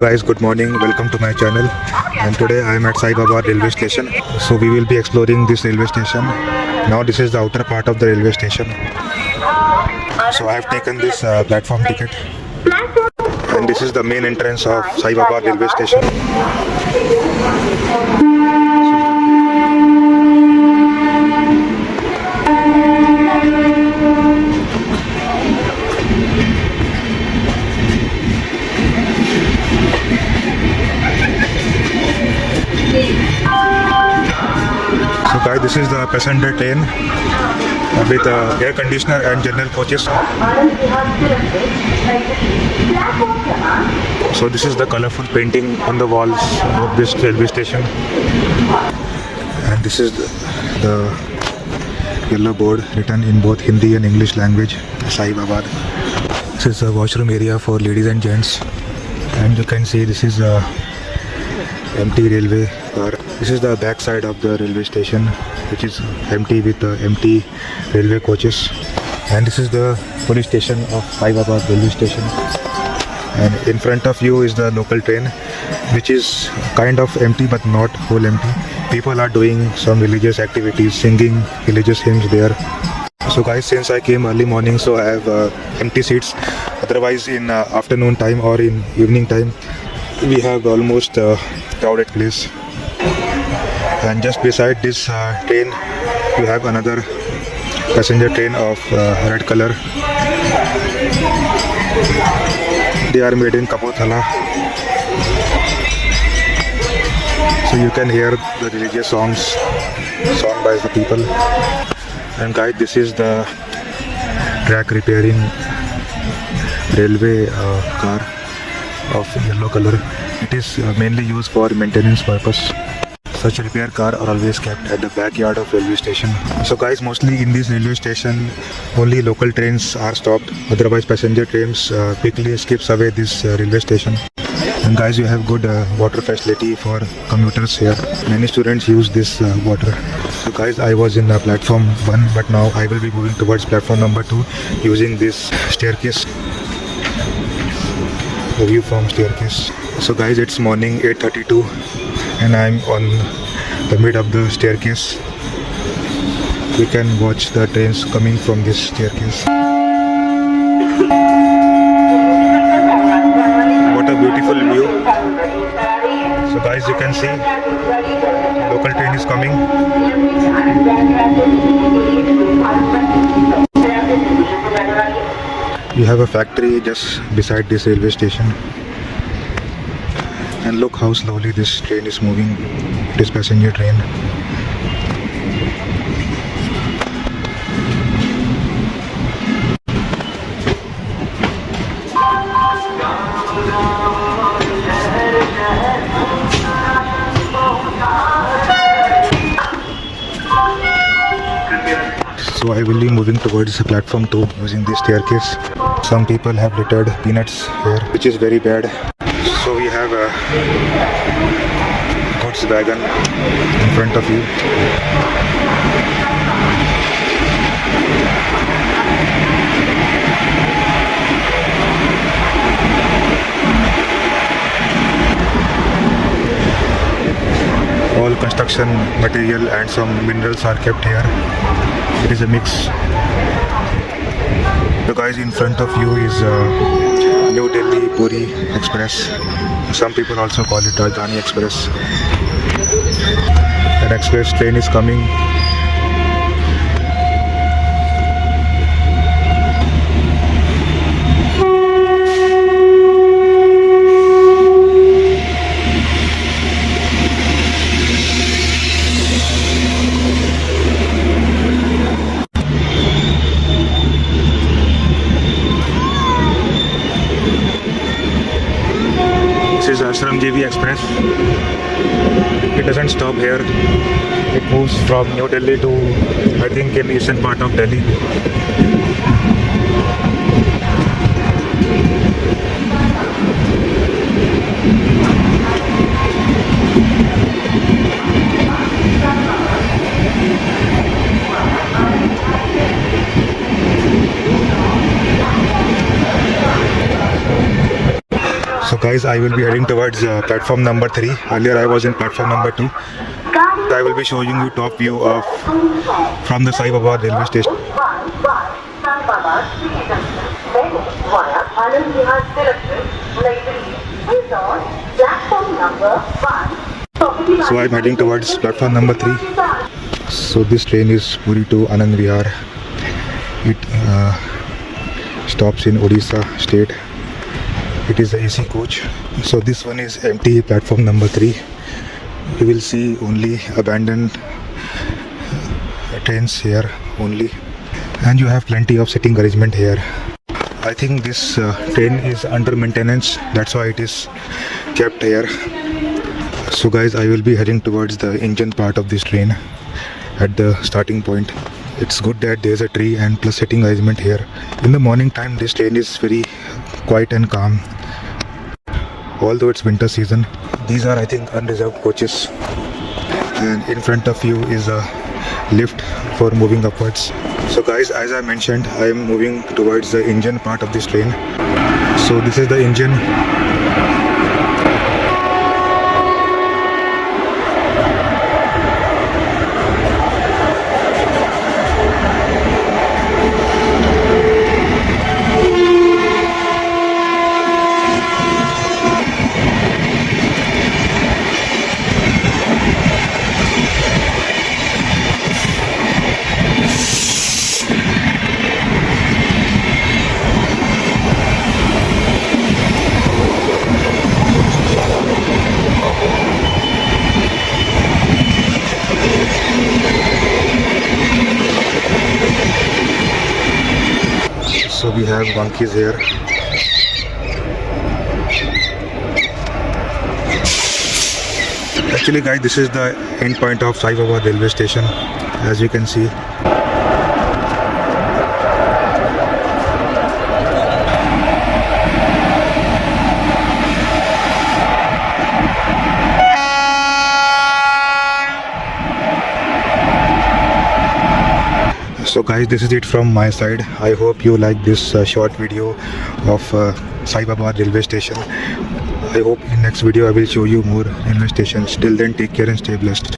Guys, good morning. Welcome to my channel. And today I am at Sahibabad Railway Station. So we will be exploring this railway station. Now this is the outer part of the railway station. So I have taken this platform ticket. And this is the main entrance of Sahibabad Railway Station. So guys, this is the passenger train with air conditioner and general coaches. So this is the colorful painting on the walls of this railway station. And this is the yellow board written in both Hindi and English language, Sahibabad. This is the washroom area for ladies and gents. And you can see this is a empty railway car. This is the back side of the railway station, which is empty with empty railway coaches. And this is the police station of Sahibabad Railway Station. And in front of you is the local train, which is kind of empty but not whole empty. People are doing some religious activities, singing religious hymns there. So guys, since I came early morning, so I have empty seats. Otherwise in afternoon time or in evening time, we have almost crowded place. And just beside this train, you have another passenger train of red color. They are made in Kapurthala. So you can hear the religious songs sung by the people. And guys, this is the track repairing railway car of yellow color. It is mainly used for maintenance purpose. Such repair car are always kept at the backyard of railway station. So guys, mostly in this railway station only local trains are stopped. Otherwise passenger trains quickly skips away this railway station. And guys, you have good water facility for commuters here. Many students use this water. So guys, I was in platform 1, but now I will be moving towards platform number 2 using this staircase. The view from staircase. So guys, it's morning 8:32 and I'm on the mid of the staircase. We can watch the trains coming from this staircase. What a beautiful view. So guys, you can see local train is coming. You have a factory just beside this railway station. And look how slowly this train is moving, this passenger train. So I will be moving towards platform 2 using this staircase. Some people have littered peanuts here, which is very bad. So we have a goods wagon in front of you. All construction material and some minerals are kept here. It is a mix. The guys in front of you is New Delhi Puri Express. Some people also call it Rajdhani Express. An express train is coming. This is Ashramjeevi Express. It doesn't stop here. It moves from New Delhi to, I think, in eastern part of Delhi. guys, I will be heading towards platform number 3. Earlier I was in platform number 2. I will be showing you top view of from the Sahibabad Railway Station. Anand Vihar is on platform number 1. So I'm heading towards platform number 3. So this train is Puri to Anand Vihar. It stops in Odisha state. It is a AC coach. So this one is empty, platform number 3. You will see only abandoned trains here only, and you have plenty of sitting arrangement here. I think this train is under maintenance, that's why it is kept here. So guys, I will be heading towards the engine part of this train at the starting point. It's good that there's a tree and plus sitting arrangement here. In the morning time this train is very quiet and calm, although it's winter season. These are, I think, unreserved coaches, and in front of you is a lift for moving upwards. So guys, as I mentioned, I am moving towards the engine part of this train. So this is the engine. So we have monkeys here. Actually guys, this is the end point of Sahibabad Railway Station, as you can see. So guys, this is it from my side. I hope you like this short video of Sahibabad Railway Station. I hope in next video I will show you more railway stations. Till then, take care and stay blessed.